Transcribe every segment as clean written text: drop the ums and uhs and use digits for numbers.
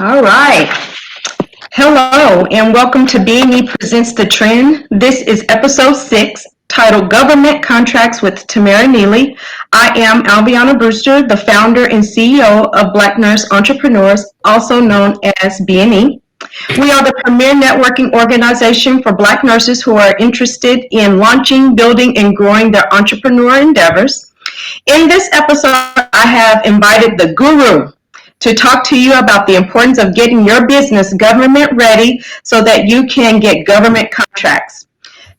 All right. Hello, and welcome to B&E Presents the Trend. This is episode 6, titled Government Contracts with Tamara Neely. I am Albiana Brewster, the founder and CEO of Black Nurse Entrepreneurs, also known as B&E. We are the premier networking organization for Black nurses who are interested in launching, building, and growing their entrepreneur endeavors. In this episode, I have invited the guru to talk to you about the importance of getting your business government ready so that you can get government contracts.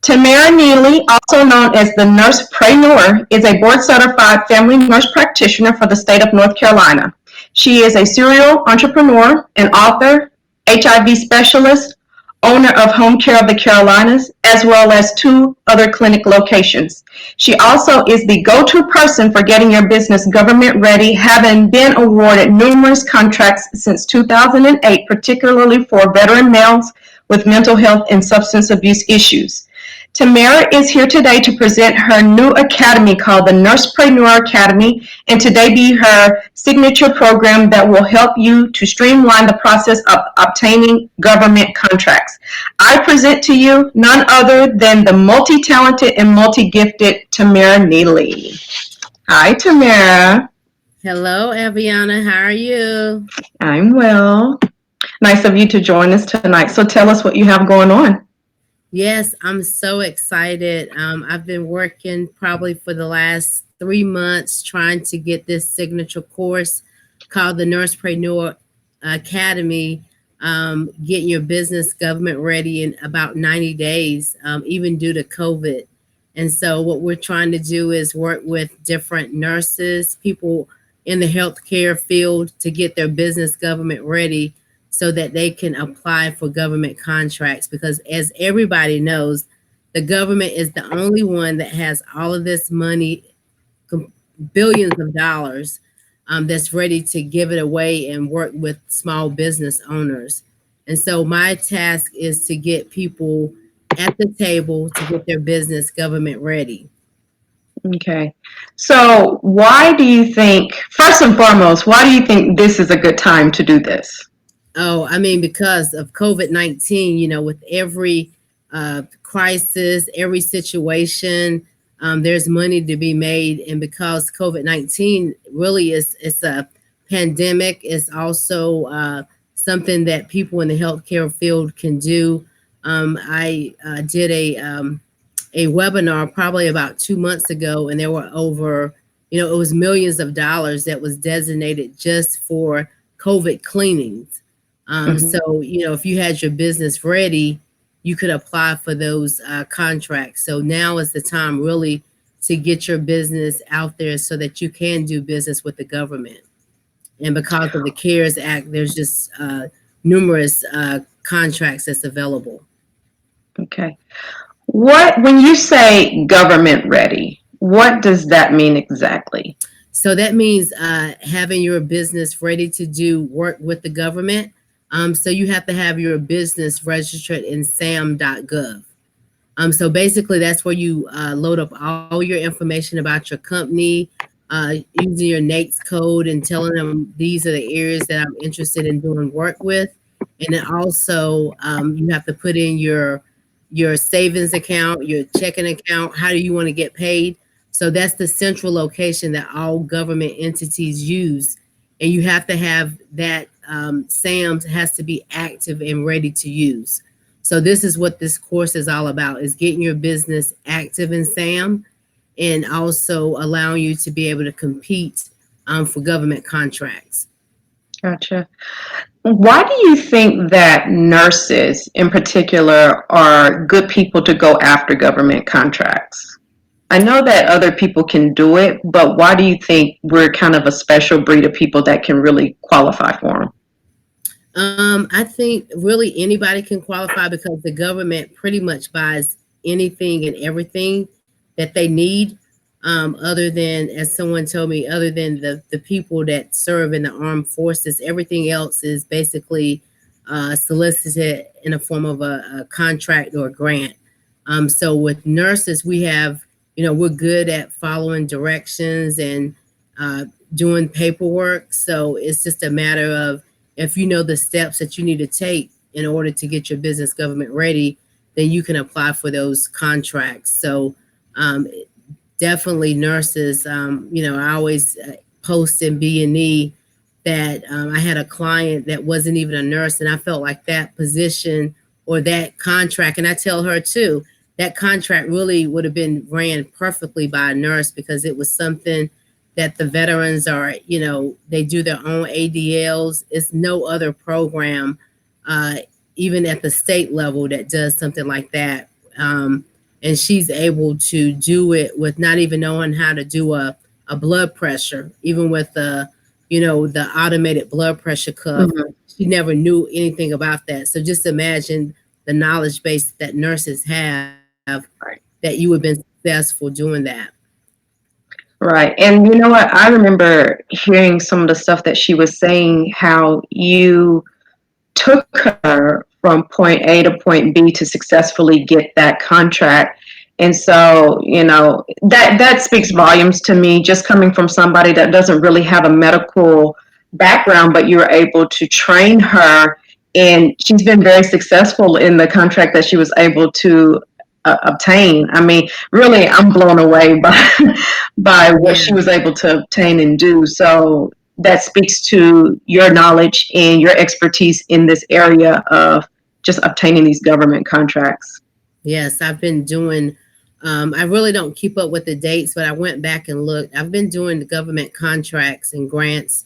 Tamara Neely, also known as the NURSEPRAYNEUR, is a board-certified family nurse practitioner for the state of North Carolina. She is a serial entrepreneur, an author, HIV specialist, owner of Home Care of the Carolinas, as well as 2 other clinic locations. She also is the go-to person for getting your business government ready, having been awarded numerous contracts since 2008, particularly for veteran males with mental health and substance abuse issues. Tamara is here today to present her new academy called the NURSEPRAYNEUR Academy, and today be her signature program that will help you to streamline the process of obtaining government contracts. I present to you none other than the multi-talented and multi-gifted Tamara Neely. Hi, Tamara. Hello, Aviana. How are you? I'm well. Nice of you to join us tonight. So tell us what you have going on. Yes, I'm so excited. I've been working probably for the last 3 months trying to get this signature course called the NURSEPRAYNEUR Academy, getting your business government ready in about 90 days, even due to COVID. And so what we're trying to do is work with different nurses, people in the healthcare field to get their business government ready so that they can apply for government contracts. Because as everybody knows, the government is the only one that has all of this money, billions of dollars, that's ready to give it away and work with small business owners. And so my task is to get people at the table to get their business government ready. Okay. So why do you think, first and foremost, why do you think this is a good time to do this? Oh, I mean, because of COVID-19, with every crisis, every situation, there's money to be made. And because COVID-19 really it's a pandemic, it's also something that people in the healthcare field can do. I did a webinar probably about 2 months ago, and there were over, it was millions of dollars that was designated just for COVID cleanings. So, if you had your business ready, you could apply for those contracts. So now is the time really to get your business out there so that you can do business with the government. And because of the CARES Act, there's just numerous contracts that's available. Okay. When you say government ready, what does that mean exactly? So that means having your business ready to do work with the government. So you have to have your business registered in sam.gov. So basically that's where you load up all your information about your company, using your NAICS code and telling them these are the areas that I'm interested in doing work with. And then also you have to put in your savings account, your checking account, how do you want to get paid? So that's the central location that all government entities use. And you have to have that SAM has to be active and ready to use. So this is what this course is all about, is getting your business active in SAM and also allowing you to be able to compete for government contracts. Gotcha. Why do you think that nurses in particular are good people to go after government contracts? I know that other people can do it, but why do you think we're kind of a special breed of people that can really qualify for them? I think really anybody can qualify because the government pretty much buys anything and everything that they need. Other than, as someone told me, other than the people that serve in the armed forces, everything else is basically solicited in a form of a contract or a grant. So with nurses, we have, we're good at following directions and doing paperwork. So it's just a matter of, if you know the steps that you need to take in order to get your business government ready, then you can apply for those contracts. So definitely nurses, I always post in B&E that I had a client that wasn't even a nurse, and I felt like that position or that contract, and I tell her too, that contract really would have been ran perfectly by a nurse, because it was something that the veterans are, they do their own ADLs. It's no other program, even at the state level, that does something like that. And she's able to do it with not even knowing how to do a blood pressure, even with the automated blood pressure cuff. Mhm. She never knew anything about that. So just imagine the knowledge base that nurses have, Right. that you have been successful doing that. Right. And you know what? I remember hearing some of the stuff that she was saying, how you took her from point A to point B to successfully get that contract. And so, that speaks volumes to me, just coming from somebody that doesn't really have a medical background, but you were able to train her, and she's been very successful in the contract that she was able to obtain. I mean, really, I'm blown away by what she was able to obtain and do. So that speaks to your knowledge and your expertise in this area of just obtaining these government contracts. Yes, I've been doing, I really don't keep up with the dates, but I went back and looked. I've been doing the government contracts and grants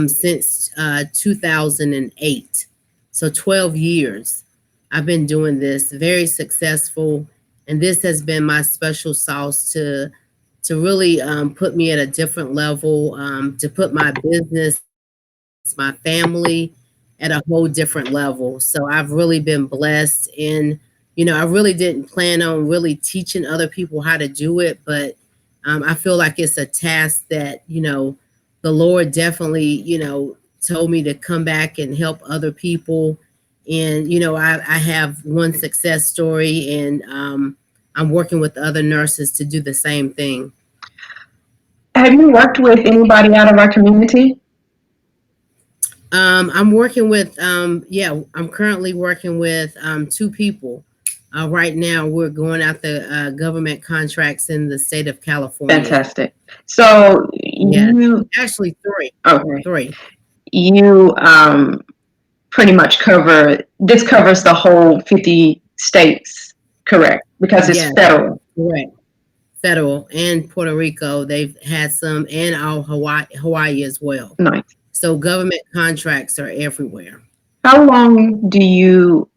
since 2008. So 12 years I've been doing this, very successful. And this has been my special sauce to really put me at a different level, to put my business, my family at a whole different level. So I've really been blessed. And I really didn't plan on really teaching other people how to do it, but I feel like it's a task that the Lord definitely told me to come back and help other people. And I have one success story, and I'm working with other nurses to do the same thing. Have you worked with anybody out of our community? I'm working with, I'm currently working with two people. Right now, we're going out the government contracts in the state of California. Fantastic. So Yeah, you, actually three. okay, Three. you pretty much this covers the whole 50 states, correct? Because it's Yes, federal. correct. Federal and Puerto Rico, they've had some, and Hawaii as well. Nice. So government contracts are everywhere. How long do you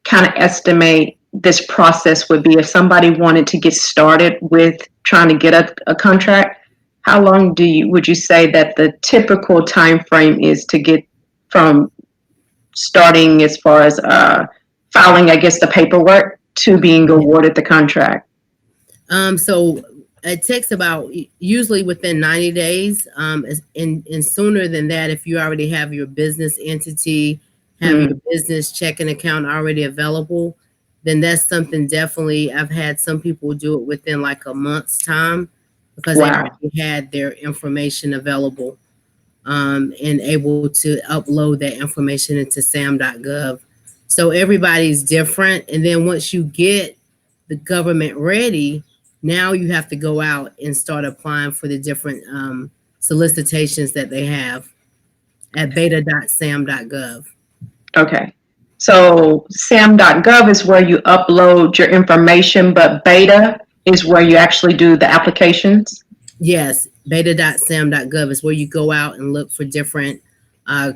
kind of estimate this process would be if somebody wanted to get started with trying to get a contract? How long would you say that the typical time frame is to get from starting, as far as filing, I guess, the paperwork, to being awarded the contract? So it takes about usually within 90 days, and sooner than that if you already have your business entity, have your business checking account already available, then that's something definitely. I've had some people do it within like a month's time, because they Wow. already had their information available, and able to upload that information into sam.gov. So everybody's different. And then once you get the government ready, now you have to go out and start applying for the different solicitations that they have at beta.sam.gov. Okay. So sam.gov is where you upload your information, but beta is where you actually do the applications? Yes, beta.sam.gov is where you go out and look for different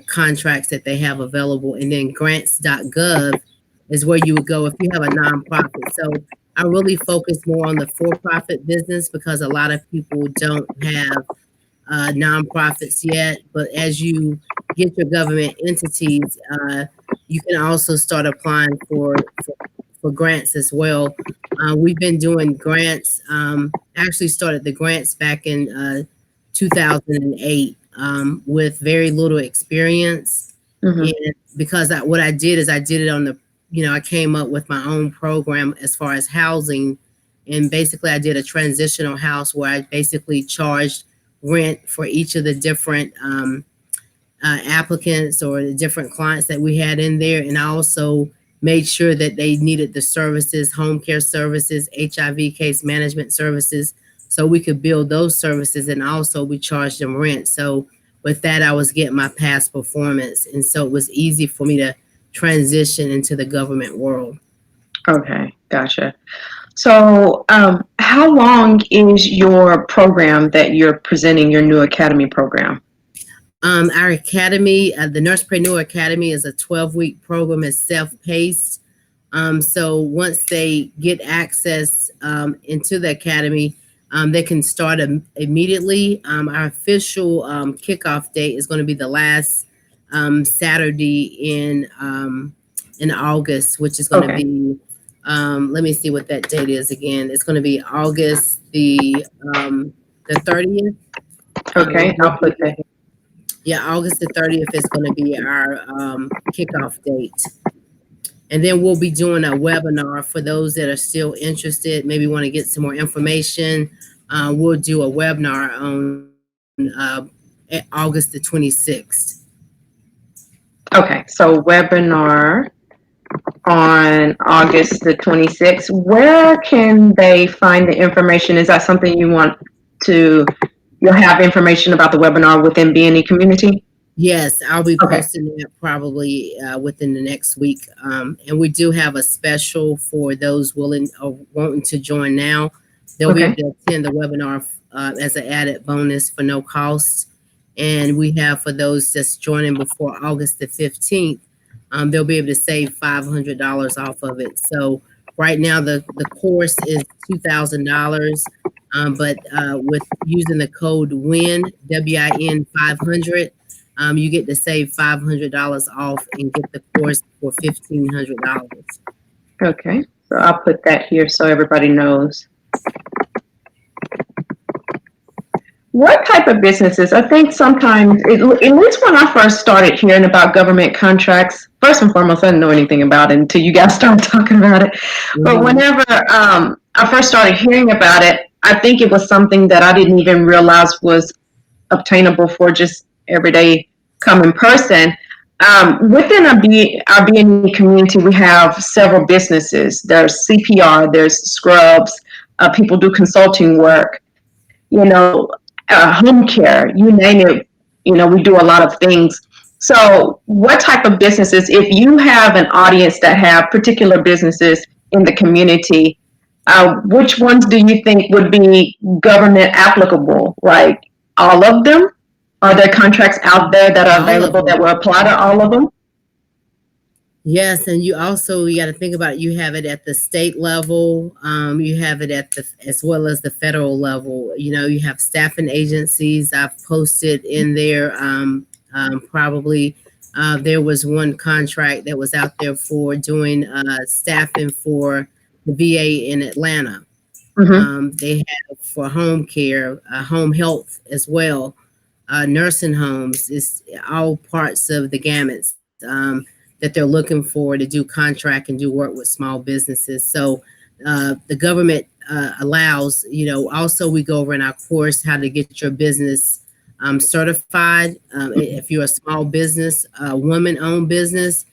contracts that they have available. And then grants.gov is where you would go if you have a nonprofit. So I really focus more on the for-profit business, because a lot of people don't have nonprofits yet. But as you get your government entities, you can also start applying for grants as well. We've been doing grants. Actually started the grants back in 2008 with very little experience. And because what I did is I did it on the, I came up with my own program as far as housing. And basically I did a transitional house where I basically charged rent for each of the different applicants or the different clients that we had in there. And I also made sure that they needed the services, home care services, HIV case management services, so we could build those services. And also we charged them rent. So with that, I was getting my past performance. And so it was easy for me to transition into the government world. Okay, gotcha. So, how long is your program that you're presenting, your new academy program? Our academy, the NURSEPRAYNEUR Academy, is a 12-week program. It's self-paced. So once they get access into the academy, they can start immediately. Our official kickoff date is going to be the last Saturday in August, which is going to be, let me see what that date is again. It's going to be August the 30th. Okay, I'll put that. Yeah, August the 30th is going to be our kickoff date. And then we'll be doing a webinar for those that are still interested, maybe want to get some more information. We'll do a webinar on August the 26th. Okay, so webinar on August the 26th. Where can they find the information? Is that something you want to, you'll have information about the webinar within B&E community? Yes, I'll be posting it probably within the next week. And we do have a special for those willing or wanting to join now. They'll be able to attend the webinar as an added bonus for no cost. And we have for those just joining before August the 15th, they'll be able to save $500 off of it. So right now the course is $2,000, but with using the code WIN, WIN 500, you get to save $500 off and get the course for $1,500. Okay, so I'll put that here so everybody knows. What type of businesses? I think sometimes, at least when I first started hearing about government contracts, first and foremost, I didn't know anything about it until you guys started talking about it. Mm-hmm. But whenever I first started hearing about it, I think it was something that I didn't even realize was obtainable for just everyday common person. Within our B&E community, we have several businesses. There's CPR, there's scrubs, people do consulting work, home care, you name it, we do a lot of things. So what type of businesses, if you have an audience that have particular businesses in the community, which ones do you think would be government applicable? Like all of them? Are there contracts out there that are available that will apply to all of them? Yes, and you got to think about it. You have it at the state level, you have it at as well as the federal level. You have staffing agencies. I've posted in there probably there was one contract that was out there for doing staffing for the VA in Atlanta. Mm-hmm. They have for home care, home health as well, nursing homes. It's all parts of the gamuts that they're looking for to do contract and do work with small businesses. So the government allows, also we go over in our course how to get your business certified. If you're a small business, women-owned business,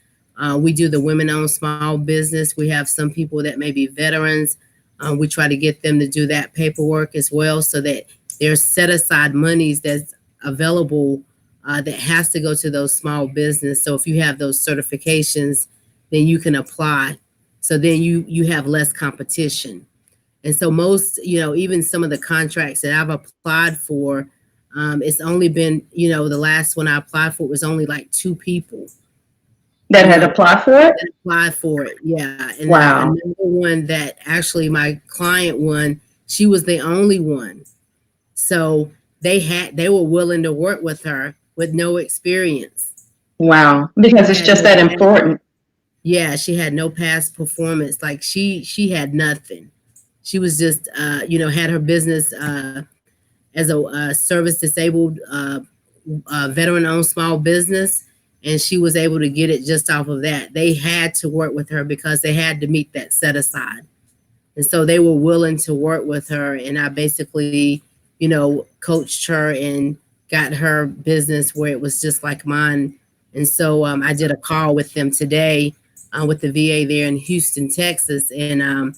we do the women-owned small business. We have some people that may be veterans. We try to get them to do that paperwork as well, so that there's set-aside monies that's available that has to go to those small business. So if you have those certifications, then you can apply. So then you have less competition. And so most, even some of the contracts that I've applied for, it's only been, the last one I applied for was only like 2 people. That had applied for it? That applied for it, yeah. And wow. Another one that actually my client won, she was the only one. So they were willing to work with her with no experience. Wow, because it's just that important. Yeah, she had no past performance. Like she had nothing. She was just, had her business as a service disabled veteran-owned small business, and she was able to get it just off of that. They had to work with her because they had to meet that set aside. And so they were willing to work with her, and I basically, coached her and got her business where it was just like mine. And so I did a call with them today with the VA there in Houston, Texas. And,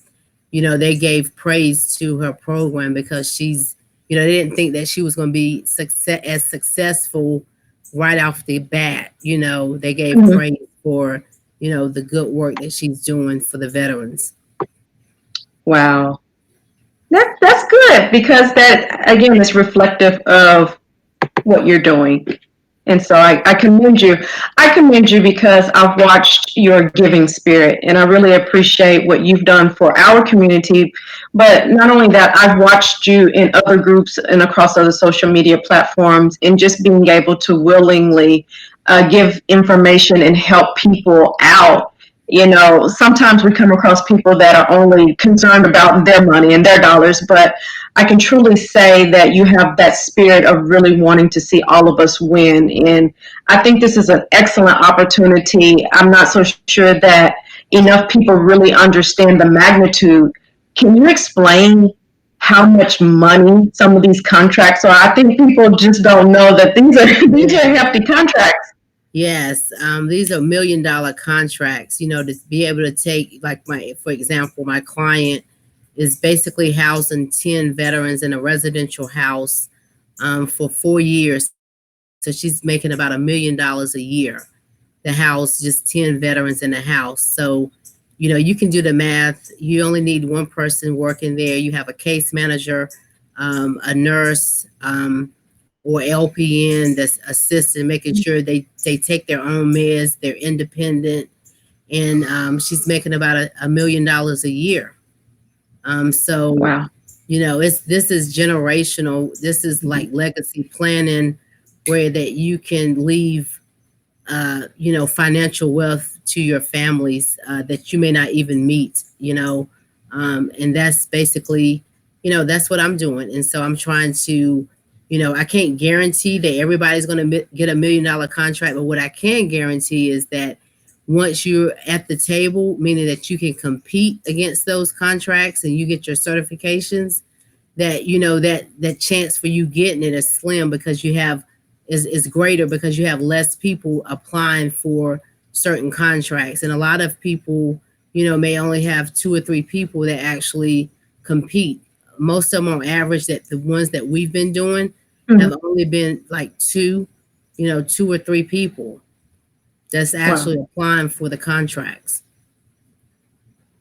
they gave praise to her program because they didn't think that she was going to be as successful right off the bat. They gave praise for, the good work that she's doing for the veterans. Wow. That's good, because that, again, is reflective of what you're doing. And so I commend you. I commend you because I've watched your giving spirit, and I really appreciate what you've done for our community. But not only that, I've watched you in other groups and across other social media platforms, and just being able to willingly give information and help people out. Sometimes we come across people that are only concerned about their money and their dollars, but I can truly say that you have that spirit of really wanting to see all of us win. And I think this is an excellent opportunity. I'm not so sure that enough people really understand the magnitude. Can you explain how much money some of these contracts are? I think people just don't know that these are hefty contracts. Yes, these are $1 million contracts. To be able to take, like for example, my client is basically housing 10 veterans in a residential house for 4 years. So she's making about $1 million a year to house just 10 veterans in the house. So, you can do the math. You only need one person working there. You have a case manager, a nurse, or LPN that's assisting, making sure they take their own meds, they're independent, and she's making about $1 million a year. So Wow. this is generational. This is like legacy planning, where that you can leave financial wealth to your families that you may not even meet. And that's basically that's what I'm doing. And so I'm trying to I can't guarantee that everybody's going to get $1 million contract, but what I can guarantee is that once you're at the table, meaning that you can compete against those contracts and you get your certifications, that that chance for you getting it is slim, because you have is greater because you have less people applying for certain contracts. And a lot of people may only have 2 or 3 people that actually compete. Most of them on average, that the ones that we've been doing have only been like 2 or 3 people that's actually applying for the contracts.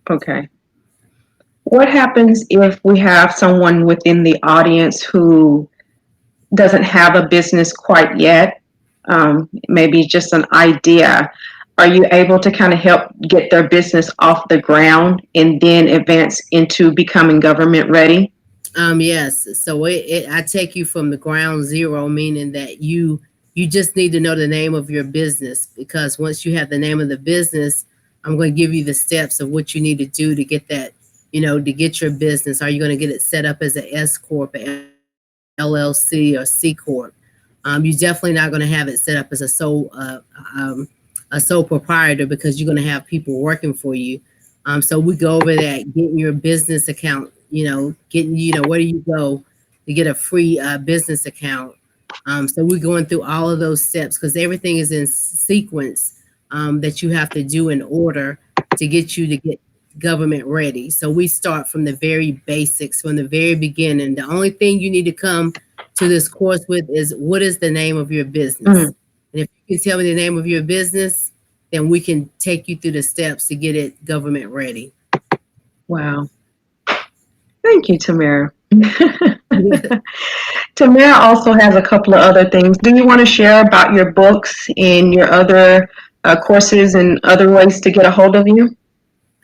Okay. What happens if we have someone within the audience who doesn't have a business quite yet, maybe just an idea? Are you able to kind of help get their business off the ground and then advance into becoming government ready? Yes. So I take you from the ground zero, meaning that you just need to know the name of your business, because once you have the name of the business, I'm going to give you the steps of what you need to do to get that, to get your business. Are you going to get it set up as an S Corp, LLC, or C Corp? You're definitely not going to have it set up as a sole proprietor, because you're going to have people working for you. So we go over that, getting your business account, getting, where do you go to get a free business account? So we're going through all of those steps, because everything is in sequence that you have to do in order to get government ready. So we start from the very basics, from the very beginning. The only thing you need to come to this course with is, what is the name of your business? And if you can tell me the name of your business, then we can take you through the steps to get it government ready. Wow. Thank you, Tamara. Tamara also has a couple of other things. Do you want to share about your books and your other courses and other ways to get a hold of you?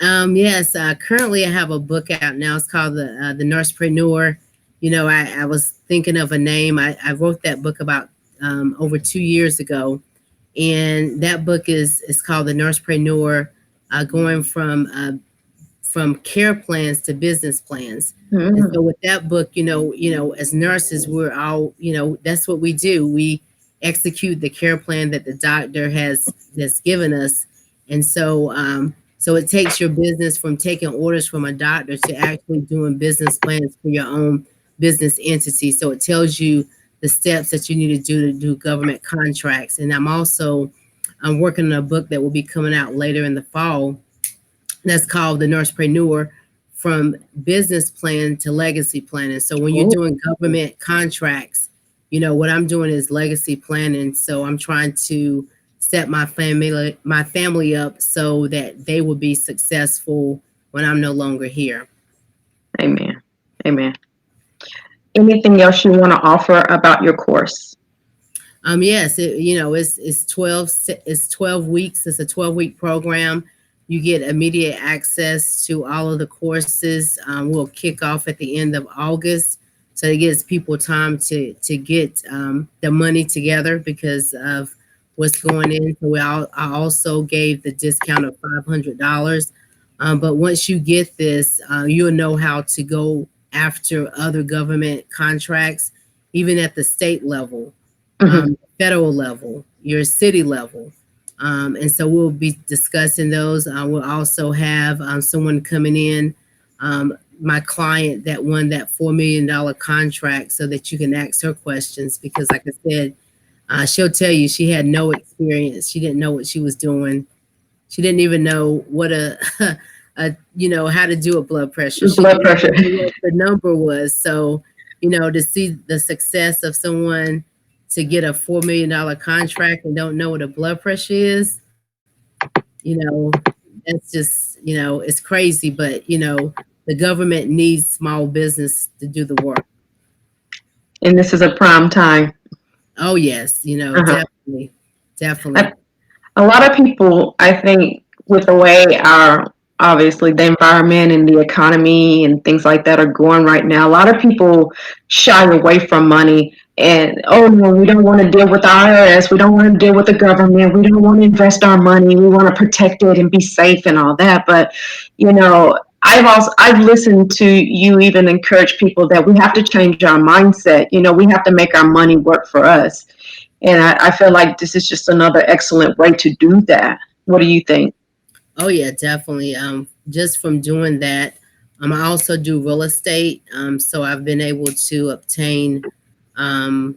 Yes. Currently, I have a book out now. It's called the NURSEPRAYNEUR. I was thinking of a name. I wrote that book about over 2 years ago, and that book is called the NURSEPRAYNEUR, going from care plans to business plans. And so with that book, as nurses, we're all, that's what we do. We execute the care plan that the doctor has given us. And so so it takes your business from taking orders from a doctor to actually doing business plans for your own business entity. So it tells you the the steps that you need to do government contracts. And I'm working on a book that will be coming out later in the fall that's called the NURSEPRAYNEUR, from business plan to legacy planning. So when you're Oh, doing government contracts, what I'm doing is legacy planning. So I'm trying to set my family up so that they will be successful when I'm no longer here. amen. Amen. Anything else you want to offer about your course? Yes, it's 12 weeks. It's a 12-week program. You get immediate access to all of the courses. We'll kick off at the end of August, so it gives people time to get the money together because of what's going in. So I also gave the discount of $500. But once you get this, you'll know how to go after other government contracts, even at the state level, federal level, your city level. And so we'll be discussing those. We'll also have someone coming in, my client that won that $4 million contract, so that you can ask her questions, because like I said, she'll tell you she had no experience. She didn't know what she was doing. She didn't even know what how to do a blood pressure. She Blood didn't pressure. know what the number was. So, to see the success of someone to get a $4 million contract and don't know what a blood pressure is, that's just, it's crazy. But, the government needs small business to do the work. And this is a prime time. Oh, yes, definitely. Definitely. A lot of people, I think, with the way obviously the environment and the economy and things like that are going right now, a lot of people shy away from money. And, oh no, we don't want to deal with the IRS. We don't want to deal with the government. We don't want to invest our money. We want to protect it and be safe and all that. But, I've listened to you even encourage people that we have to change our mindset. We have to make our money work for us. And I feel like this is just another excellent way to do that. What do you think? Oh yeah, definitely. Just from doing that, I also do real estate. So I've been able to obtain, I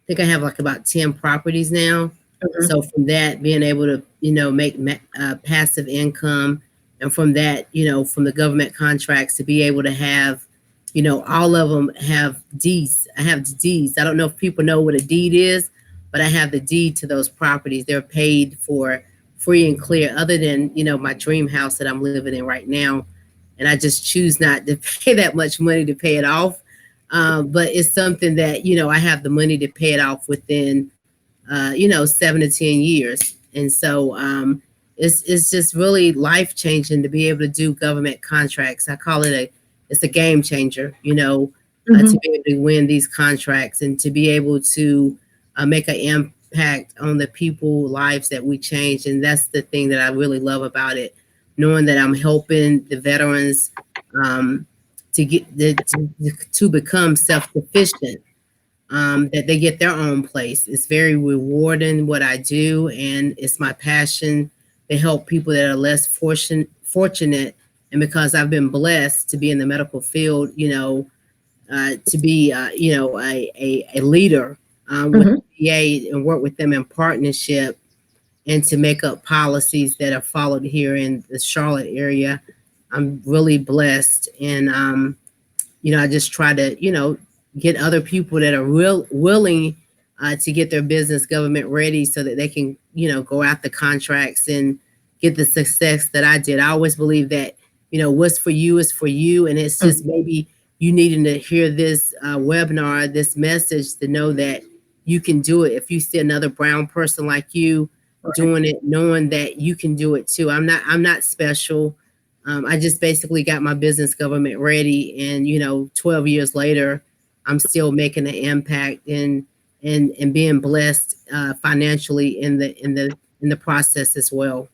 think I have like about 10 properties now. Mhm. So from that, being able to, make passive income, and from that, from the government contracts, to be able to have, all of them have deeds. I have the deeds. I don't know if people know what a deed is, but I have the deed to those properties. They're paid for free and clear, other than, my dream house that I'm living in right now. And I just choose not to pay that much money to pay it off. But it's something that, I have the money to pay it off within, 7 to 10 years. And so it's just really life changing to be able to do government contracts. I call it it's a game changer, to be able to win these contracts and to be able to make an impact on the people lives that we change. And that's the thing that I really love about it, knowing that I'm helping the veterans to get to become self-sufficient, that they get their own place. It's very rewarding what I do, and it's my passion to help people that are less fortunate. And because I've been blessed to be in the medical field, to be a leader with the VA and work with them in partnership, and to make up policies that are followed here in the Charlotte area. I'm really blessed. And I just try to get other people that are willing to get their business government ready, so that they can go out the contracts and get the success that I did. I always believe that what's for you is for you, and it's just maybe you needing to hear this webinar, this message, to know that you can do it. If you see another brown person like you doing it, knowing that you can do it too. I'm not special. I just basically got my business government ready, and 12 years later, I'm still making an impact and being blessed financially in the process as well.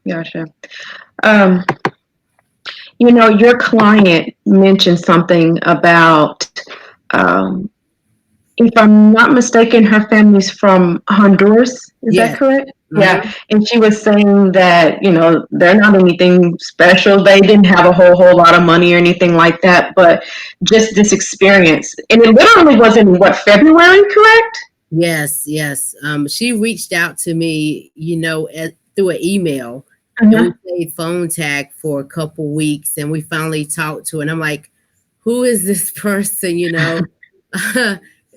Gotcha. Your client mentioned something about, if I'm not mistaken, her family's from Honduras. Is that correct? Yeah, and she was saying that, they're not anything special. They didn't have a whole lot of money or anything like that, but just this experience. And it literally was in what, February, correct? Yes, yes. She reached out to me, through an email, and we Mhm. played phone tag for a couple weeks, and we finally talked to her. And I'm like, "Who is this person?"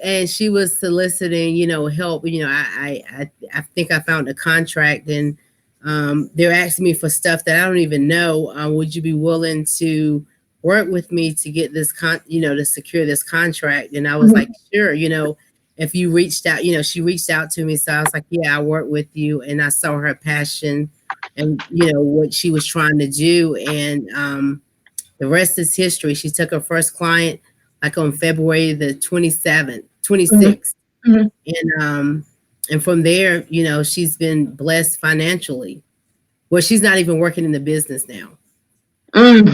And she was soliciting, help. I think I found a contract, and they're asking me for stuff that I don't even know. Would you be willing to work with me to get this to secure this contract? And I was like, Mhm. sure. If you reached out, she reached out to me. So I was like, yeah, I work with you. And I saw her passion and, what she was trying to do. And the rest is history. She took her first client like on February the 27th, Mhm. 26th. Mhm. And from there, she's been blessed financially. Well, she's not even working in the business now. Mm.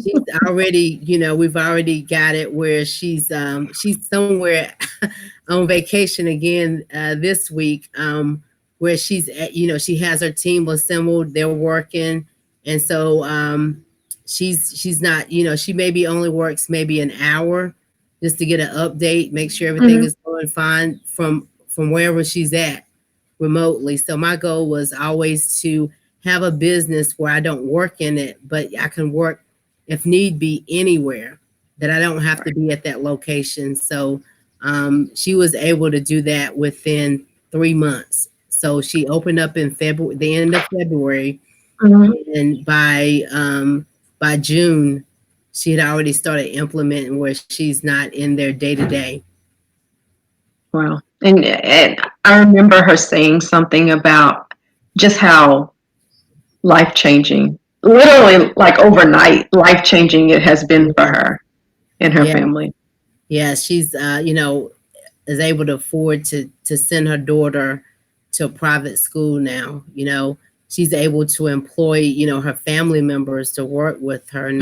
She's already, we've already got it where she's somewhere on vacation again this week, where she's at, she has her team assembled, they're working, and so she's not, she maybe only works maybe an hour just to get an update, make sure everything Mhm. is going fine from wherever she's at remotely. So my goal was always to have a business where I don't work in it, but I can work if need be anywhere, that I don't have to be at that location. So she was able to do that within 3 months. So she opened up in February, the end of February, Mhm. and by June, she had already started implementing where she's not in there day to day. Wow. And I remember her saying something about just how life changing, literally like overnight, life changing it has been for her and her Yeah, family. yeah, she's is able to afford to send her daughter to a private school now. She's able to employ her family members to work with her Hmm.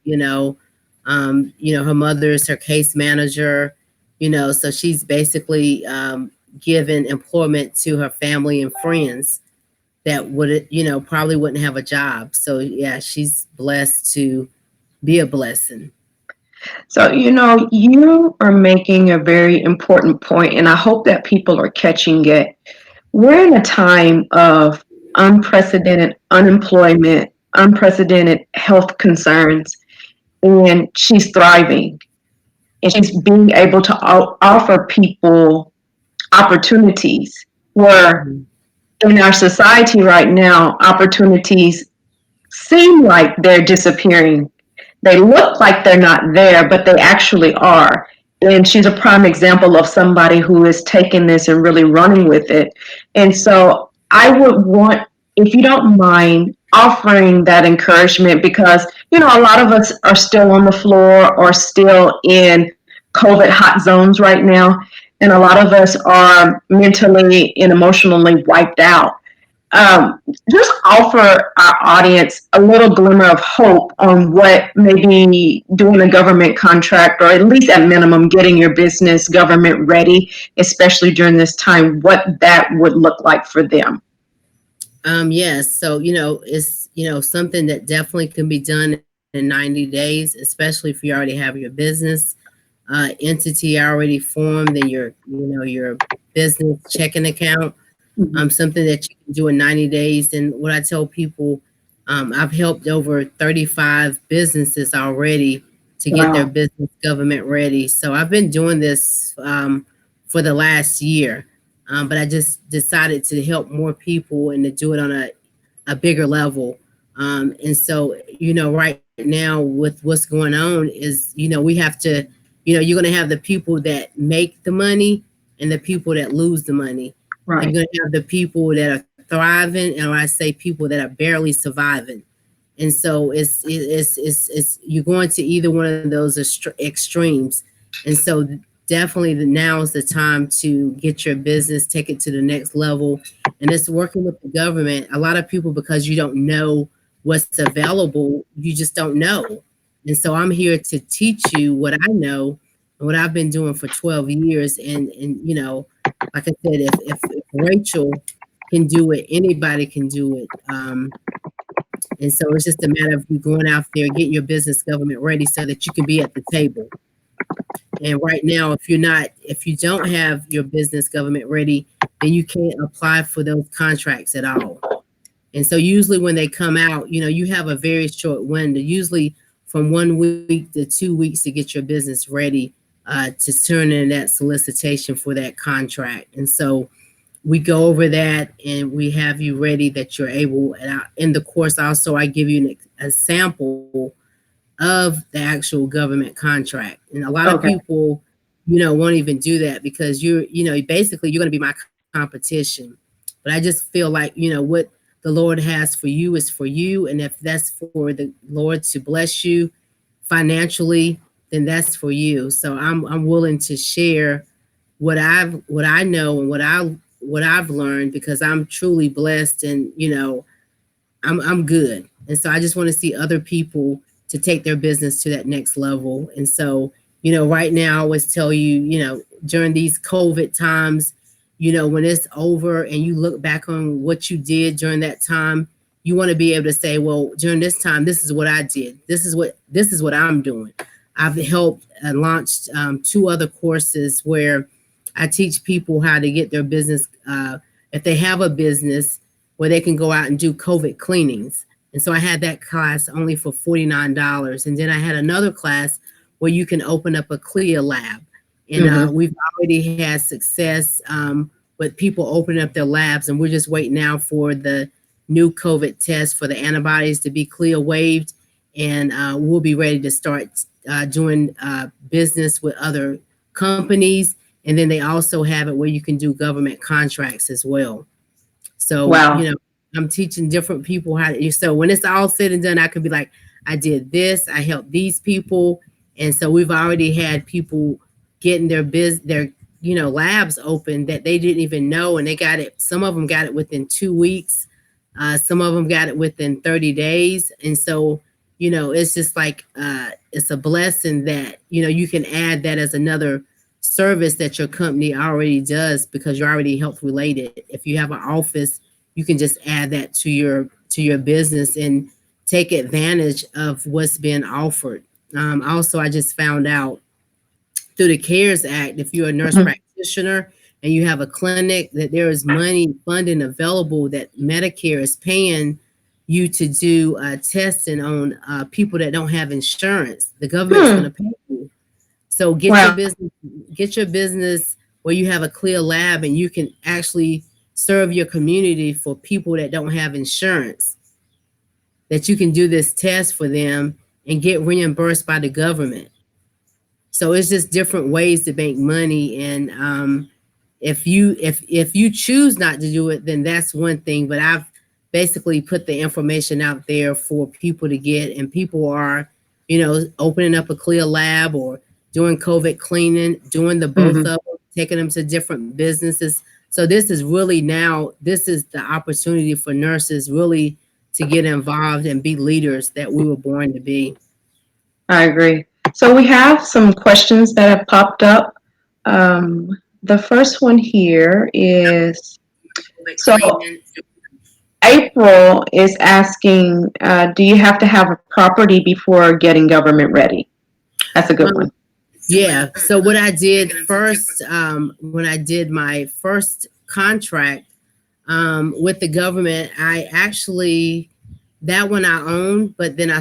now. Her mother is her case manager. So she's basically given employment to her family and friends that would probably wouldn't have a job. So yeah, she's blessed to be a blessing. So, you are making a very important point, and I hope that people are catching it. We're in a time of unprecedented unemployment, unprecedented health concerns, and she's thriving. And she's being able to offer people opportunities where Mhm. in our society right now, opportunities seem like they're disappearing. They look like they're not there, but they actually are. And she's a prime example of somebody who is taking this and really running with it. And so I would want, if you don't mind, offering that encouragement because, a lot of us are still on the floor or still in COVID hot zones right now. And a lot of us are mentally and emotionally wiped out. um, just offer our audience a little glimmer of hope on what maybe doing a government contract or at least at minimum getting your business government ready, especially during this time, what that would look like for them. Yes. So, it's, something that definitely can be done in 90 days, especially if you already have your business entity already formed and your business checking account. Mhm. Something that you can do in 90 days. And what I tell people, I've helped over 35 businesses already to get their Wow. business government ready. So I've been doing this for the last year, but I just decided to help more people and to do it on a bigger level. And so, right now with what's going on is, we have to, you're going to have the people that make the money and the people that lose the money. And Right. you're going to have the people that are thriving, and when I say people that are barely surviving. And so it's you're going to either one of those extremes. And so definitely now is the time to get your business, take it to the next level. And it's working with the government. A lot of people, because you don't know what's available, you just don't know. And so I'm here to teach you what I know and what I've been doing for 12 years. And like I said, if Rachel can do it. Anybody can do it. And so it's just a matter of you going out there, getting your business government ready so that you can be at the table. And right now, if you don't have your business government ready, then you can't apply for those contracts at all. And so usually when they come out, you have a very short window, usually from 1 week to 2 weeks to get your business ready to turn in that solicitation for that contract. And so we go over that and we have you ready that you're able. And in the course also, I give you a sample of the actual government contract. And a lot of people, won't even do that because basically you're going to be my competition. But I just feel like, what the Lord has for you is for you. And if that's for the Lord to bless you financially, then that's for you. So I'm willing to share what I know and what I've learned, because I'm truly blessed and, I'm good. And so I just want to see other people to take their business to that next level. And so, right now I always tell you, during these COVID times, when it's over and you look back on what you did during that time, you want to be able to say, well, during this time, this is what I did. This is what I'm doing. I've helped launched 2 other courses where I teach people how to get their business, if they have a business, where they can go out and do COVID cleanings. And so I had that class only for $49. And then I had another class where you can open up a CLIA lab. And we've already had success with people opening up their labs. And we're just waiting now for the new COVID test for the antibodies to be CLIA waived. And we'll be ready to start doing business with other companies. And then they also have it where you can do government contracts as well. So, wow. I'm teaching different people how to, so when it's all said and done, I could be like, I did this, I helped these people. And so we've already had people getting their labs open that they didn't even know. And they got it. Some of them got it within 2 weeks. Some of them got it within 30 days. And so, it's just like, it's a blessing that, you can add that as another service that your company already does because you're already health related. If you have an office, you can just add that to your business and take advantage of what's being offered. Also, I just found out through the CARES Act, if you're a nurse practitioner and you have a clinic, that there is money funding available that Medicare is paying you to do testing on people that don't have insurance. The government's going to pay you. So get your business where you have a CLIA lab and you can actually serve your community for people that don't have insurance, that you can do this test for them and get reimbursed by the government. So it's just different ways to make money. And if you choose not to do it, then that's one thing. But I've basically put the information out there for people to get, and people are, opening up a CLIA lab or doing COVID cleaning, doing the both of them, taking them to different businesses. So this is the opportunity for nurses really to get involved and be leaders that we were born to be. I agree. So we have some questions that have popped up. The first one here is, so April is asking, do you have to have a property before getting government ready? That's a good one. Yeah. So what I did first, when I did my first contract with the government, that one I owned, but then I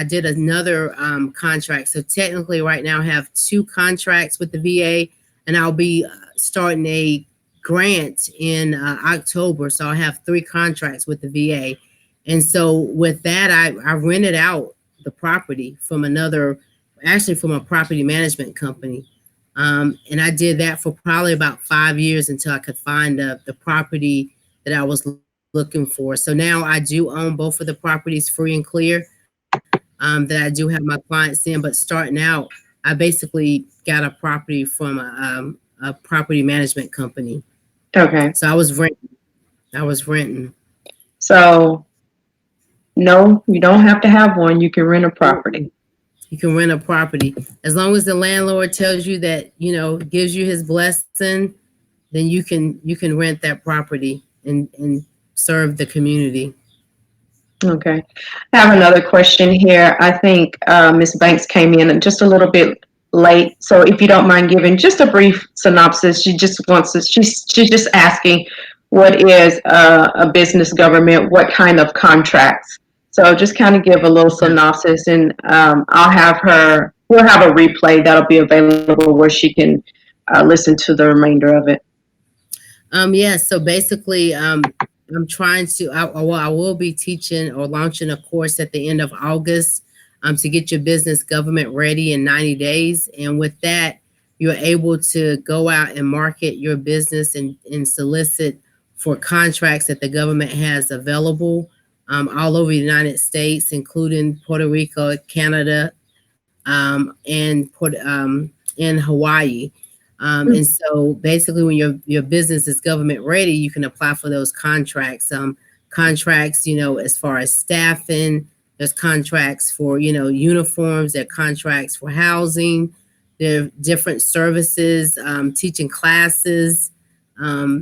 did another contract. So technically right now I have 2 contracts with the VA, and I'll be starting a grant in October. So I have 3 contracts with the VA. And so with that, I rented out the property from a property management company. And I did that for probably about 5 years until I could find the property that I was looking for. So now I do own both of the properties free and clear that I do have my clients in. But starting out, I basically got a property from a property management company. Okay. So I was renting. So no, you don't have to have one. You can rent a property. You can rent a property as long as the landlord tells you that, gives you his blessing, then you can rent that property and serve the community. Okay. I have another question here. I think Ms. Banks came in just a little bit late. So if you don't mind giving just a brief synopsis, she just wants to, she's just asking what is a business government, what kind of contracts. So just kind of give a little synopsis, and we'll have a replay that'll be available where she can listen to the remainder of it. Yeah, so basically, I'm trying to, I will be teaching or launching a course at the end of August to get your business government ready in 90 days. And with that, you're able to go out and market your business and solicit for contracts that the government has available all over the United States, including Puerto Rico, Canada, and Hawaii. And so basically when your business is government ready, you can apply for those contracts. Contracts, as far as staffing, there's contracts for, uniforms, there are contracts for housing, there are different services, teaching classes.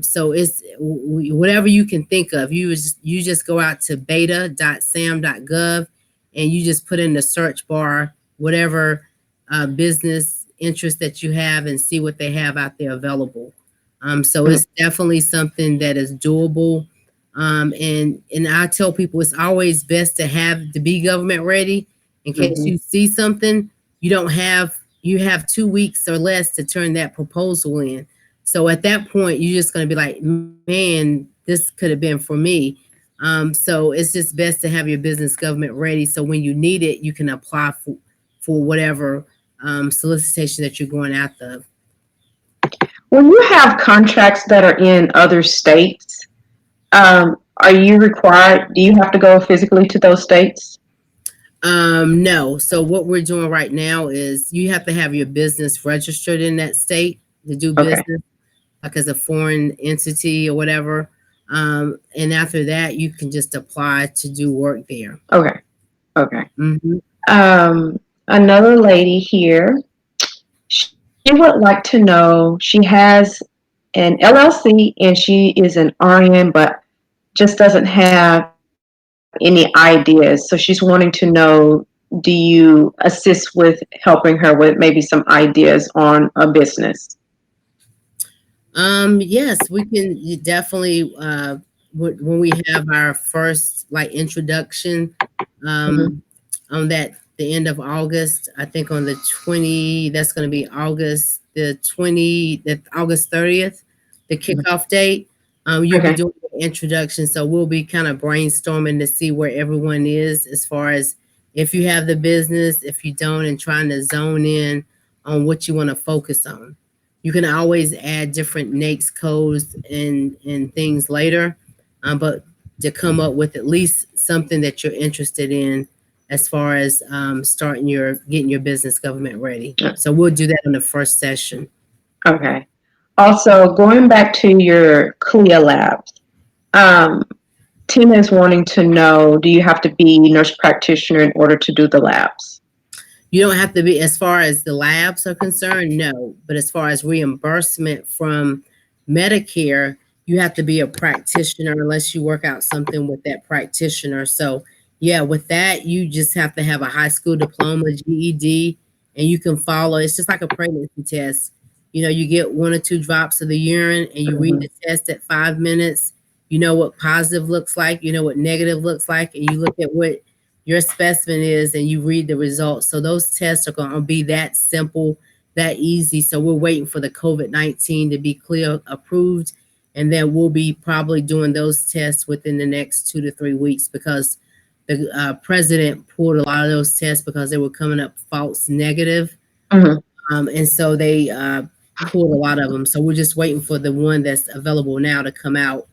So it's whatever you can think of. You just go out to beta.sam.gov and you just put in the search bar whatever business interest that you have and see what they have out there available. So it's definitely something that is doable. And I tell people it's always best to be government ready in case you see something you have 2 weeks or less to turn that proposal in. So at that point, you're just going to be like, man, this could have been for me. So it's just best to have your business government ready. So when you need it, you can apply for whatever solicitation that you're going after. When you have contracts that are in other states, are you required, do you have to go physically to those states? No. So what we're doing right now is you have to have your business registered in that state to do business, like as a foreign entity or whatever. And after that, you can just apply to do work there. Okay. Another lady here, she would like to know, she has an LLC and she is an RN, but just doesn't have any ideas. So she's wanting to know, do you assist with helping her with maybe some ideas on a business? Yes, we can. You definitely, when we have our first introduction, on the end of August, I think on the 20, that's going to be August the 30th, the kickoff date. You'll be doing the introduction, so we'll be kind of brainstorming to see where everyone is as far as if you have the business, if you don't, and trying to zone in on what you want to focus on. You can always add different NAICS codes and things later, but to come up with at least something that you're interested in as far as getting your business government ready. So we'll do that in the first session. Okay. Also, going back to your CLIA labs, Tina is wanting to know, do you have to be nurse practitioner in order to do the labs? You don't have to be, as far as the labs are concerned, no. But as far as reimbursement from Medicare, you have to be a practitioner unless you work out something with that practitioner. So yeah, with that, you just have to have a high school diploma, GED, and you can follow. It's just like a pregnancy test. You get 1 or 2 drops of the urine and you read the test at 5 minutes. You know what positive looks like, you know what negative looks like, and you look at what your specimen is and you read the results. So those tests are going to be that simple, that easy. So we're waiting for the COVID-19 to be CLIA approved. And then we'll be probably doing those tests within the next 2 to 3 weeks because the president pulled a lot of those tests because they were coming up false negative. And so they pulled a lot of them. So we're just waiting for the one that's available now to come out.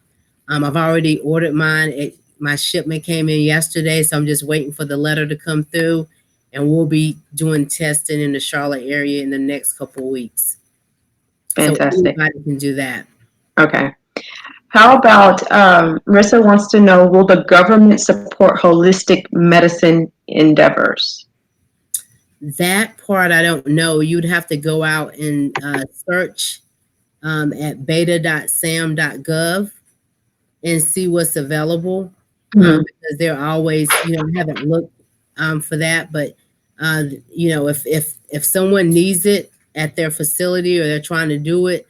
I've already ordered mine. My shipment came in yesterday, so I'm just waiting for the letter to come through, and we'll be doing testing in the Charlotte area in the next couple of weeks. Fantastic. So anybody can do that. Okay. How about, Marissa wants to know, will the government support holistic medicine endeavors? That part I don't know. You'd have to go out and search at beta.sam.gov. and see what's available, Mhm. because they're always, I haven't looked for that, but if someone needs it at their facility or they're trying to do it,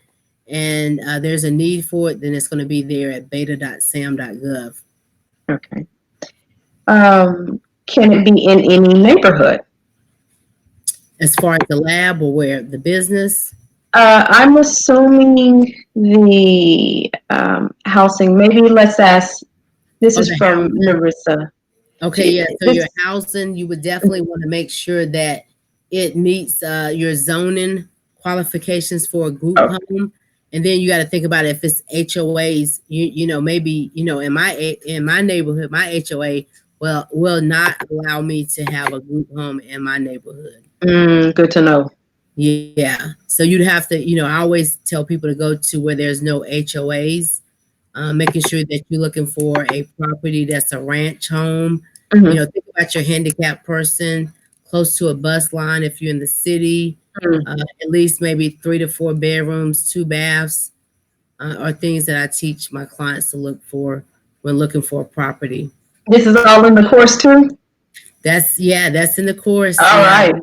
and there's a need for it, then it's going to be there at beta.sam.gov. Okay. Can it be in any neighborhood? As far as the lab or where the business. I'm assuming the housing. Maybe let's ask. This Oh, is the from housing. Marissa. Okay, yeah. So This, your housing, you would definitely want to make sure that it meets your zoning qualifications for a group oh, home, and then you got to think about if it's HOAs. Maybe in my neighborhood, my HOA will not allow me to have a group home in my neighborhood. good to know. Yeah, so you'd have to, I always tell people to go to where there's no HOAs, making sure that you're looking for a property that's a ranch home. Mhm. Think about your handicapped person close to a bus line if you're in the city. Mm. At least maybe 3 to 4 bedrooms, 2 baths, are things that I teach my clients to look for when looking for a property. This is all in the course too. That's in the course. All Yeah. right.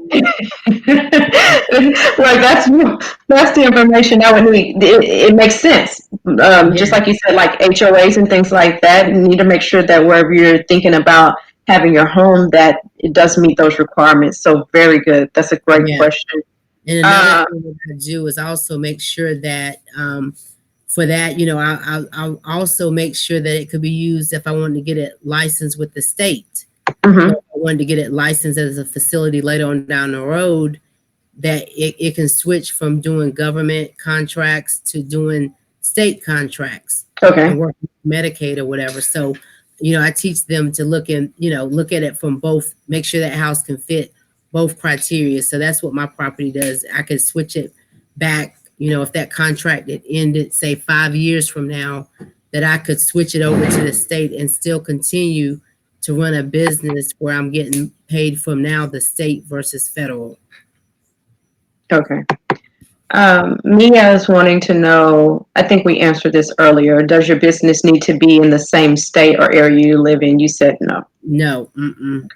Like that's the information I would need. It makes sense. Just Yeah. like you said, like HOAs and things like that. You need to make sure that wherever you're thinking about having your home, that it does meet those requirements. So very good. That's a great Yeah. question. And another Uh, thing that I do is also make sure that for that, I'll also make sure that it could be used if I wanted to get it licensed with the state. Or mhm. if I wanted to get it licensed as a facility later on down the road, that it can switch from doing government contracts to doing state contracts and Okay. work with Medicaid or whatever. So, I teach them to look at it from both, make sure that house can fit both criteria. So that's what my property does. I could switch it back, if that contract had ended, say 5 years from now, that I could switch it over to the state and still continue to run a business where I'm getting paid from now the state versus federal. Okay. Mia is wanting to know, I think we answered this earlier. Does your business need to be in the same state or area you live in? You said no. No. Mm-mm.